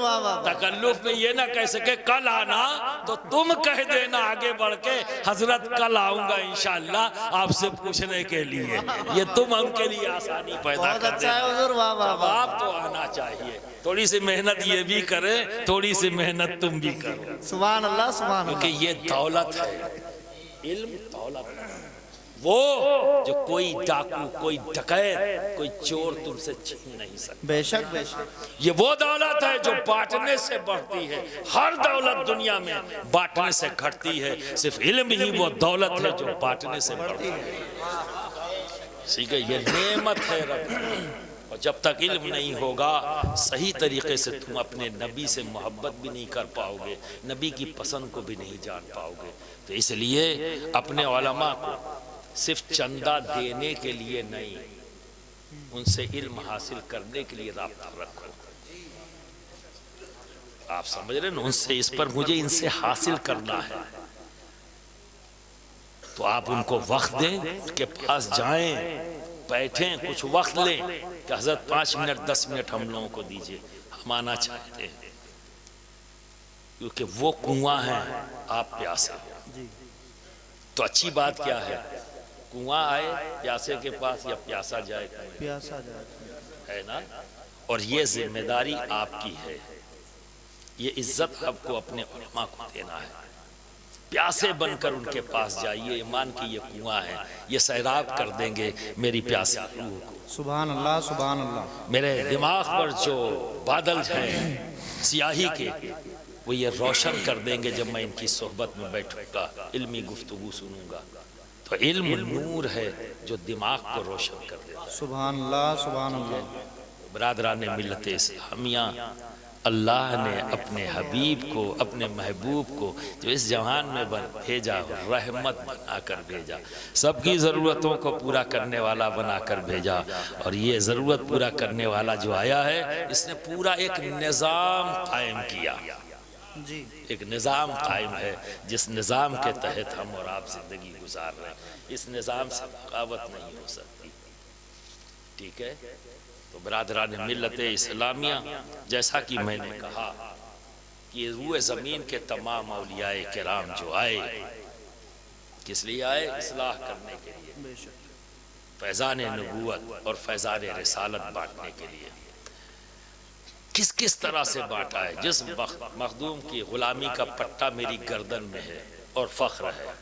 واہ واہ۔ تکلف میں یہ نہ کہہ سکے کل آنا تو تم کہہ دینا آگے بڑھ کے حضرت کل آؤں گا انشاءاللہ آپ سے پوچھنے کے لیے، یہ تم ہم کے لیے آسانی پیدا بہت کر اچھا ہے دینا۔ حضور، واہ واہ واہ۔ جواب تو آنا چاہیے، تھوڑی سی محنت یہ بھی کرے، تھوڑی سی محنت تم بھی کرو، سبحان اللہ سبحان اللہ۔ کیونکہ یہ دولت ہے، علم دولت ہے، وہ جو کوئی ڈاکو، کوئی ڈکیت، کوئی چور تم سے چھین نہیں سکتا۔ بے شک بے شک۔ یہ وہ دولت ہے جو بانٹنے سے بڑھتی ہے، ہر دولت دنیا میں بانٹنے سے گھٹتی ہے، صرف علم ہی وہ دولت ہے جو بانٹنے سے بڑھتی ہے۔ ٹھیک ہے، یہ نعمت ہے رب، اور جب تک علم نہیں ہوگا صحیح طریقے سے تم اپنے نبی سے محبت بھی نہیں کر پاؤ گے، نبی کی پسند کو بھی نہیں جان پاؤ گے۔ تو اس لیے اپنے علماء کو صرف چندہ دینے کے لیے نہیں، ان سے علم حاصل کرنے کے لیے رابطہ رکھو۔ آپ سمجھ رہے ہیں نا، ان سے اس پر مجھے ان سے حاصل کرنا ہے، تو آپ ان کو وقت دیں، ان کے پاس جائیں، بیٹھیں، کچھ وقت لیں کہ حضرت 5 منٹ 10 منٹ ہم لوگوں کو دیجئے، ہم آنا چاہتے ہیں، کیونکہ وہ کنواں ہیں، آپ پیاسے ہیں۔ تو اچھی بات کیا ہے، کنواں آئے پیاسے کے پاس یا پیاسا جائے کنویں؟ پیاسا جائے ہے نا؟ اور یہ ذمہ داری آپ کی ہے، یہ عزت آپ کو اپنے علماء کو دینا ہے۔ پیاسے بن کر ان کے پاس جائیے، ایمان کی یہ کنواں ہے، یہ سیراب کر دیں گے میری پیاسی روح کو۔ سبحان اللہ سبحان اللہ۔ میرے دماغ پر جو بادل ہیں سیاہی کے، وہ یہ روشن کر دیں گے جب میں ان کی صحبت میں بیٹھوں گا، علمی گفتگو سنوں گا۔ تو علم نور ہے جو دماغ کو روشن کر دیتا ہے۔ سبحان اللہ سبحان اللہ۔ برادران ملت اسلامیہ، اللہ نے اپنے حبیب کو، اپنے محبوب کو جو اس جہان میں بھیجا، رحمت بنا کر بھیجا، سب کی ضرورتوں کو پورا کرنے والا بنا کر بھیجا، اور یہ ضرورت پورا کرنے والا جو آیا ہے، اس نے پورا ایک نظام قائم کیا، جی ایک نظام قائم ہے، جس نظام کے تحت ہم اور آپ زندگی گزار رہے ہیں۔ اس نظام سے بغاوت نہیں ہو سکتی، ٹھیک ہے؟ تو برادران ملت اسلامیہ، جیسا کہ میں نے کہا کہ روئے زمین کے تمام اولیاء کرام جو آئے، کس لیے آئے؟ اصلاح کرنے کے لیے، بے شک۔ فیضان نبوت اور فیضان رسالت بانٹنے کے لیے۔ کس کس طرح سے بانٹا ہے؟ جس مخدوم کی غلامی کا پٹا میری گردن میں ہے اور فخر ہے،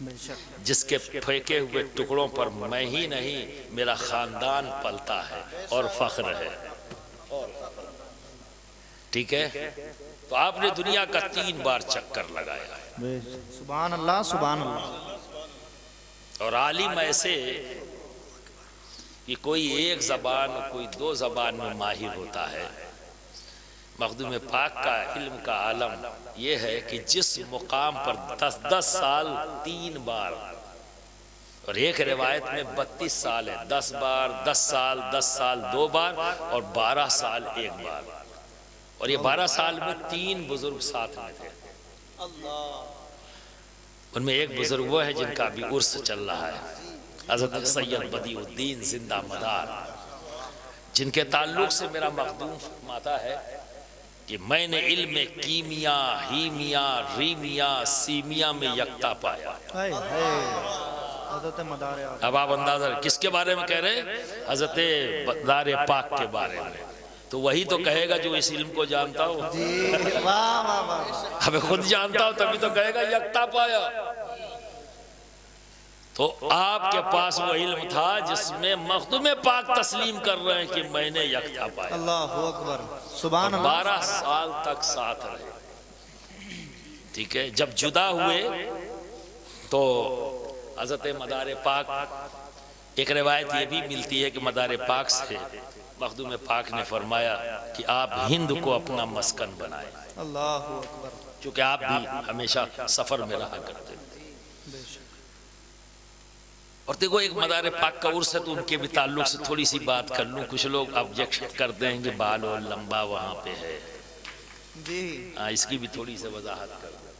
بے شک۔ جس کے پھینکے ہوئے ٹکڑوں پر میں ہی نہیں میرا خاندان پلتا ہے اور فخر ہے، ٹھیک ہے؟ تو آپ نے دنیا کا 3 بار چکر لگایا ہے، سبحان اللہ سبحان اللہ۔ اور عالم ایسے کہ کوئی ایک زبان کوئی 2 زبان میں ماہر ہوتا ہے۔ مخدوم پاک کا علم کا عالم یہ ہے کہ جس مقام پر 10 سال 3 بار، اور ایک روایت میں 32 سال ہے، 10 بار 10 سال 10 سال 2 بار اور 12 سال 1 بار، اور یہ 12 سال میں 3 بزرگ ساتھ میں تھے۔ ان میں ایک بزرگ وہ ہے جن کا بھی عرس چل رہا ہے، حضرت سید بدیع الدین زندہ مدار، جن کے تعلق سے میرا مخدوم فرماتا ہے کہ میں نے علم کیمیا، ہیمیا، ریمیا، سیمیا میں یکتا پایا۔ حضرت مدار اعظم۔ اب آپ اندازہ کس کے بارے میں کہہ رہے ہیں؟ حضرت مدار پاک کے بارے میں۔ تو وہی تو کہے گا جو اس علم کو جانتا ہو، جی واہ واہ واہ۔ اب خود جانتا ہو تبھی تو کہے گا یکتا پایا۔ تو آپ کے پاس وہ علم تھا جس میں مخدوم پاک تسلیم کر رہے ہیں کہ میں نے یکتا پایا، اللہ اکبر سبحان اللہ۔ 12 سال تک ساتھ رہے، ٹھیک ہے؟ جب جدا ہوئے تو حضرت مدار پاک، ایک روایت یہ بھی ملتی ہے کہ مدار پاک سے مخدوم پاک نے فرمایا کہ آپ ہند کو اپنا مسکن بنائیں، اللہ اکبر۔ چونکہ آپ بھی ہمیشہ سفر میں رہا کرتے تھے۔ بے شک۔ اور دیکھو ایک مدار پاک کا عرس ہے تو ان کے بھی تعلق سے تھوڑی سی بات کر لوں۔ کچھ لوگ آبجیکشن کرتے ہیں کہ بال اور لمبا وہاں پہ ہے، جی اس کی بھی تھوڑی سی وضاحت کر دیں۔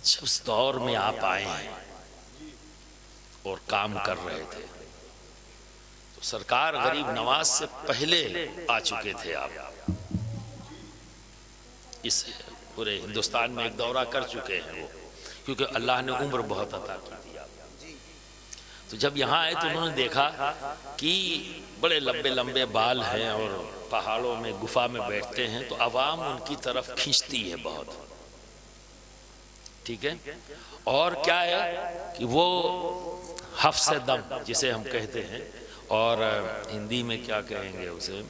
جب اس دور میں آپ آئے ہیں اور کام کر رہے تھے تو سرکار غریب نواز سے پہلے آ چکے تھے آپ، اس پورے ہندوستان میں ایک دورہ کر چکے ہیں وہ، کیونکہ اللہ نے عمر بہت عطا کی تھی آپ کو۔ تو جب یہاں آئے تو انہوں نے دیکھا کہ بڑے لمبے لمبے بال ہیں اور پہاڑوں میں گفا میں بیٹھتے ہیں، تو عوام ان کی طرف کھینچتی ہے بہت، ٹھیک ہے۔ اور کیا ہے کہ وہ حفظ دم جسے ہم کہتے ہیں، اور ہندی میں کیا کہیں گے اسے،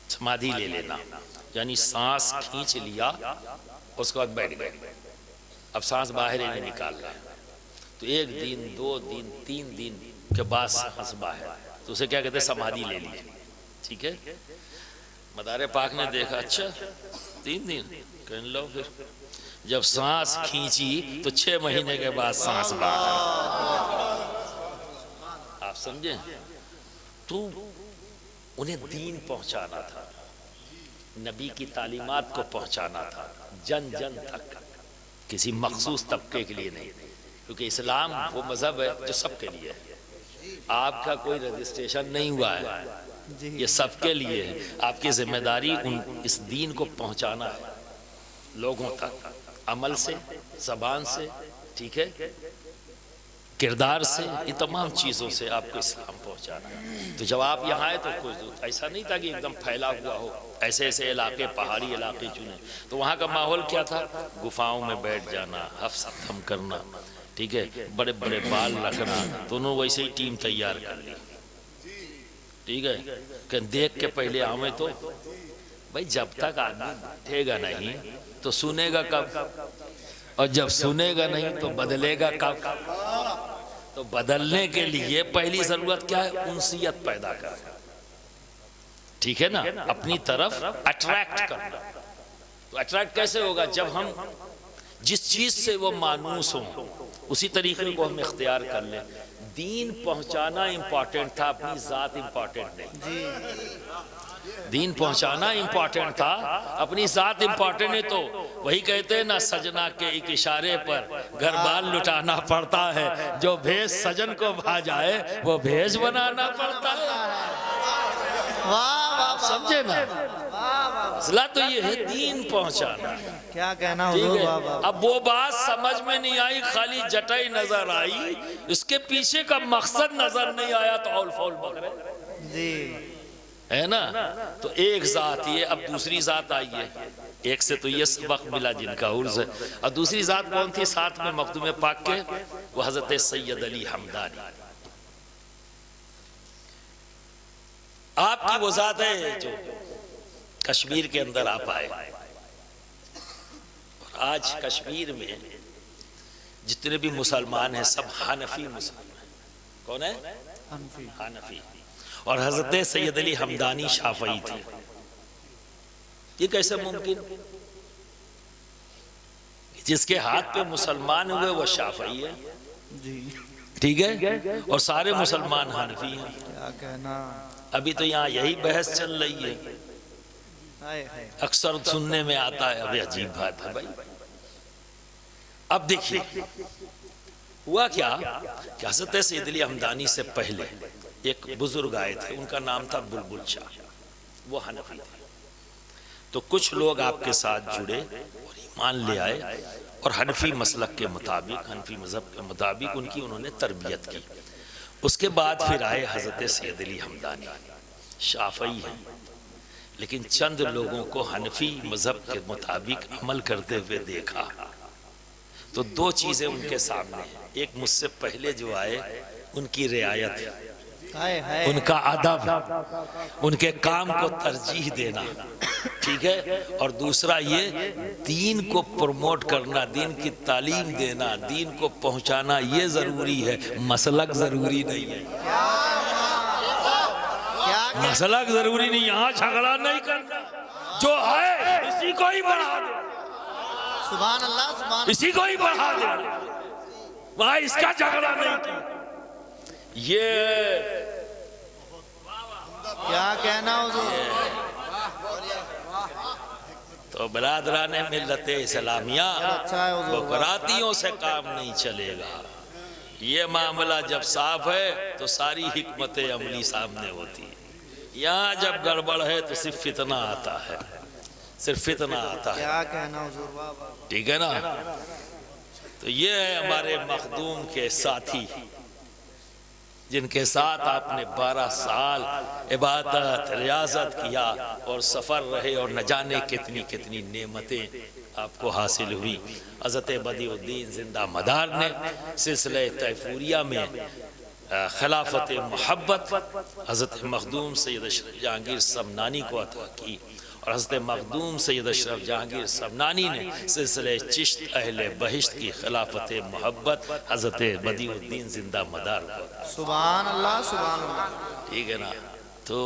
سمادھی لے لینا، یعنی سانس کھینچ لیا اس کے بعد بیٹھ گئے، اب سانس باہر ہی نہیں نکال رہے، تو 1 دن 2 دن 3 دن کے بعد سانس باہر، تو اسے کیا کہتے ہیں، سمادھی لے لی، ٹھیک ہے۔ مدار پاک نے دیکھا اچھا 3 دن کہنے لو، پھر جب سانس کھینچی تو 6 مہینے کے بعد سانس باہر، آپ سمجھیں۔ تو انہیں دین پہنچانا تھا، نبی کی تعلیمات کو پہنچانا تھا جن جن تک، کسی مخصوص طبقے کے لیے نہیں، کیونکہ اسلام وہ مذہب ہے جو سب کے لیے ہے، آپ کا کوئی رجسٹریشن نہیں ہوا ہے، یہ سب کے لیے ہے۔ آپ کی ذمہ داری اس دین کو پہنچانا ہے لوگوں تک، عمل سے، زبان سے، ٹھیک ہے، کردار سے، یہ تمام چیزوں سے آپ کو اسلام پہنچانا ہے۔ تو جب آپ یہاں آئے تو کچھ ایسا نہیں تھا کہ ایک دم پھیلا ہوا ہو، ایسے ایسے علاقے، پہاڑی علاقے چنے، تو وہاں کا ماحول کیا تھا، گفاؤں میں بیٹھ جانا، حفظ دم کرنا، ٹھیک ہے، بڑے بڑے بال رکھنا، تو انہوں نے ویسے ہی ٹیم تیار کر لی، ٹھیک ہے، کہ دیکھ کے پہلے آویں تو بھائی جب تک آدمی بیٹھے گا نہیں تو سنے گا کب، اور جب سنے گا نہیں تو بدلے گا کب۔ تو بدلنے کے لیے پہلی ضرورت کیا ہے، انسیت پیدا کرنا، ٹھیک ہے نا، اپنی طرف اٹریکٹ کرنا۔ تو اٹریکٹ کیسے ہوگا، جب ہم جس چیز سے وہ مانوس ہوں اسی طریقے کو ہم اختیار کر لیں۔ دین پہنچانا امپورٹنٹ تھا، اپنی ذات امپورٹنٹ نہیں، دین پہنچانا امپورٹنٹ تھا، اپنی ذات امپورٹنٹ ہے۔ تو وہی کہتے ہیں نا، سجنا کے ایک اشارے پر گھر بال لٹانا پڑتا ہے، جو بھیس سجن کو بھا جائے وہ بھیس بنانا پڑتا ہے، سمجھے نا۔ مسئلہ تو یہ ہے دین پہنچانا، کیا کہنا ٹھیک حضور، ہے۔ واہ واہ۔ اب وہ بات سمجھ میں نہیں آئی، خالی جٹائی نظر آئی، اس کے پیچھے کا مقصد نظر نہیں آیا، تو اول فول بکرے جی ہے نا۔ تو ایک ذات یہ، اب دوسری ذات آئی ہے، ایک سے تو یہ سبق ملا جن کا عرض ہے، اور دوسری ذات کون تھی ساتھ میں مخدوم پاک کے، وہ حضرت سید علی حمدانی، آپ کی وہ ذات ہے جو کشمیر کے اندر آپ آئے، اور آج کشمیر میں جتنے بھی مسلمان ہیں سب حنفی مسلمان ہیں، کون ہے، حنفی، حنفی، اور حضرت سید علی حمدانی شافعی تھے۔ یہ کیسے ممکن، جس کے ہاتھ پہ مسلمان ہوئے وہ شافعی ہے، جی ٹھیک ہے، اور سارے مسلمان حنفی ہیں۔ کیا کہنا، ابھی تو یہاں یہی بحث چل رہی ہے، ہائے ہائے، اکثر سننے میں آتا ہے، ابھی عجیب بات ہے بھائی۔ اب دیکھیے ہوا کیا کہ حضرت سید علی حمدانی سے پہلے ایک بزرگ آئے تھے، ان کا نام تھا بلبل شاہ، وہ حنفی تھے۔ تو کچھ لوگ آپ کے ساتھ جڑے اور ایمان لے آئے، اور حنفی مسلک کے مطابق، حنفی مذہب کے مطابق ان کی انہوں نے تربیت کی۔ اس کے بعد پھر آئے حضرت سید علی حمدانی، شافعی ہیں، لیکن چند لوگوں کو حنفی مذہب کے مطابق عمل کرتے ہوئے دیکھا، تو دو چیزیں ان کے سامنے ہیں، ایک مجھ سے پہلے جو آئے ان کی رعایت، ہائے ہائے، ان کا ادب، ان کے کام کو ترجیح دینا، ٹھیک ہے، اور دوسرا یہ دین کو پروموٹ کرنا، دین کی تعلیم دینا، دین کو پہنچانا، یہ ضروری ہے، مسلک ضروری نہیں ہے، مسلک ضروری نہیں، یہاں جھگڑا نہیں کرنا، جو ہے اسی کو ہی بڑھا دے، سبحان اللہ، سبحان اسی کو ہی بڑھا دے، وہاں اس کا جھگڑا نہیں کیا۔ یہ کیا کہنا حضور، تو برادران ملت اسلامیہ، اچھا ہے حضور، بکراتیوں سے کام نہیں چلے گا، یہ معاملہ جب صاف ہے تو ساری حکمت عملی سامنے ہوتی ہے، یہاں جب گڑبڑ ہے تو صرف فتنہ آتا ہے، صرف فتنہ آتا ہے، کیا کہنا حضور، واہ واہ۔ ٹھیک ہے نا؟ تو یہ ہے ہمارے مخدوم کے ساتھی جن کے ساتھ آپ نے 12 سال عبادت ریاضت کیا اور سفر رہے اور نہ جانے کتنی کتنی نعمتیں آپ کو حاصل ہوئی۔ حضرت بدیع الدین زندہ مدار نے سلسلہ طیفوریہ میں خلافت محبت حضرت مخدوم سید اشرف جہانگیر سمنانی کو عطا کی، اور حضرت مخدوم سید اشرف جہانگیر سمنانی نے سلسلہ چشت اہل بہشت کی خلافت محبت حضرت بدیع الدین زندہ مدار کو عطا کی۔ سبحان اللہ سبحان اللہ۔ ٹھیک ہے نا؟ تو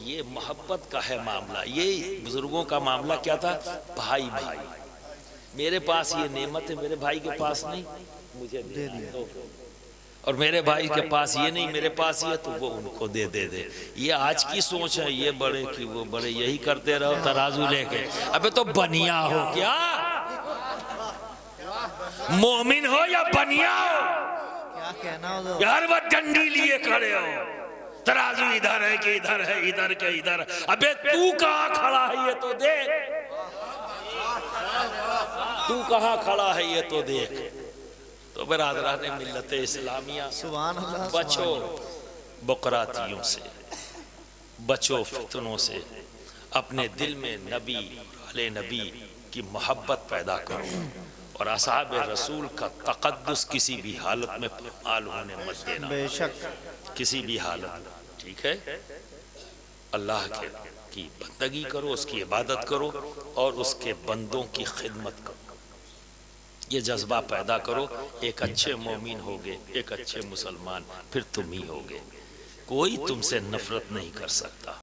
یہ محبت کا ہے معاملہ۔ یہ بزرگوں کا معاملہ کیا تھا؟ بھائی بھائی، میرے پاس یہ نعمت ہے، میرے بھائی کے پاس نہیں، مجھے دے دیا، اور میرے بھائی کے پاس یہ نہیں، میرے پاس یہ تو وہ ان کو دے دے۔ یہ آج کی سوچ ہے، یہ بڑے کی وہ بڑے، یہی کرتے رہو ترازو لے کے۔ ابے تو بنیا ہو کیا؟ مومن ہو یا بنیا ہو؟ کیا کہنا حضور، ہر وقت ڈنڈی لیے کھڑے ہو، ترازو ادھر ہے کہ ادھر ہے، ادھر کے ادھر۔ ابے تو کہاں کھڑا ہے یہ تو دیکھ، تو کہاں کھڑا ہے یہ تو دیکھ۔ تو برادران ملت اسلامیہ، سبحان اللہ، بچو بقراتیوں سے، بچو فتنوں سے، اپنے دل میں نبی علیہ نبی کی محبت پیدا کرو، اور اصحاب رسول کا تقدس کسی بھی حالت میں پامال ہونے مت دینا، بے شک۔ کسی بھی حالت میں، ٹھیک ہے؟ اللہ کی بندگی کرو، اس کی عبادت کرو، اور اس کے بندوں کی خدمت کرو۔ یہ جذبہ پیدا کرو، ایک اچھے مومن ہوگے، ایک اچھے مسلمان، پھر تم ہی ہوگے۔ کوئی تم سے نفرت نہیں کر سکتا۔